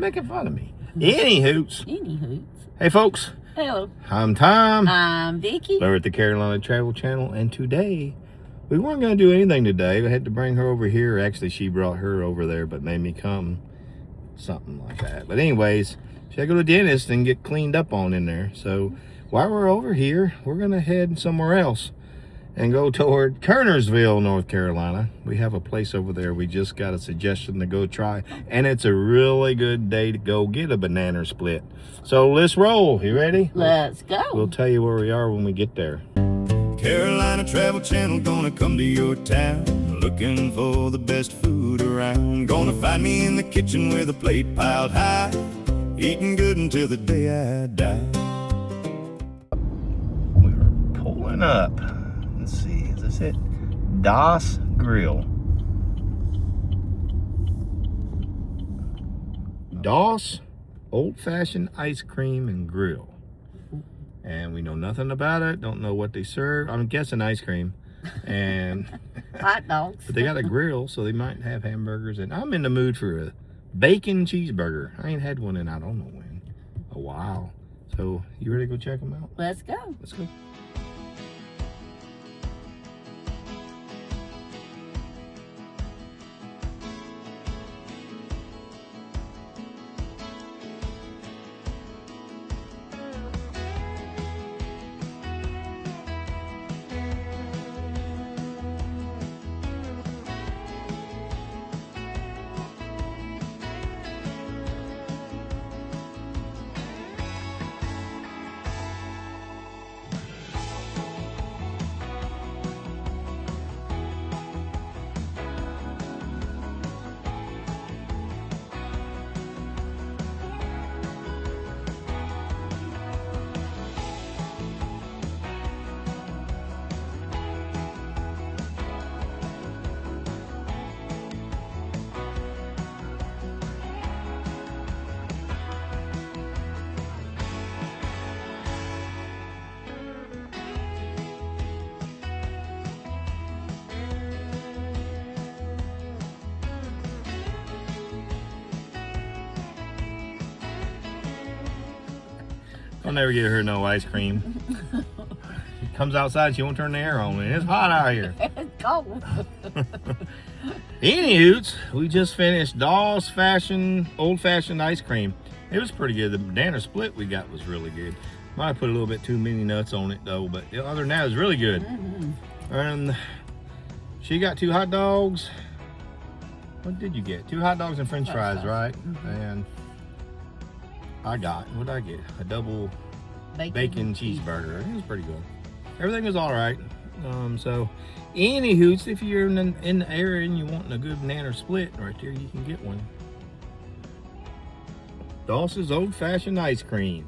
Making fun of me. Any hoots. Any hoots. Hey, folks. Hello. I'm Tom. I'm Vickie. We're at the Carolina Travel Channel, and today, we weren't going to do anything today. We had to bring her over here. Actually, she brought her over there, but made me come. Something like that. But anyways, she had to go to the dentist and get cleaned up on in there. So, while we're over here, we're going to head somewhere else and go toward Kernersville, North Carolina. We have a place over there we just got a suggestion to go try, and it's a really good day to go get a banana split. So let's roll. You ready? Let's go. We'll tell you where we are when we get there. Carolina Travel Channel gonna come to your town, looking for the best food around. Gonna find me in the kitchen with a plate piled high, eating good until the day I die. We're pulling up. Let's see, is this it? Das Grill. Das Old-Fashioned Ice Cream and Grill. And we know nothing about it, don't know what they serve. I'm guessing ice cream. And hot dogs. But they got a grill, so they might have hamburgers. And I'm in the mood for a bacon cheeseburger. I ain't had one in I don't know when. A while. So, you ready to go check them out? Let's go. Let's go. I'll never get her no ice cream. She comes outside, she won't turn the air on. And it's hot out here. It's cold. Anywho, we just finished Das Old-Fashioned Ice Cream. It was pretty good. The banana split we got was really good. Might have put a little bit too many nuts on it though, but other than that, it was really good. And she got 2 hot dogs. What did you get? 2 hot dogs and french fries, right? And I got, what did I get? A double bacon cheeseburger. It was pretty good. Everything was all right. So, anywho, if you're in the area and you want a good banana split right there, you can get one. Dawson's Old-Fashioned Ice Cream.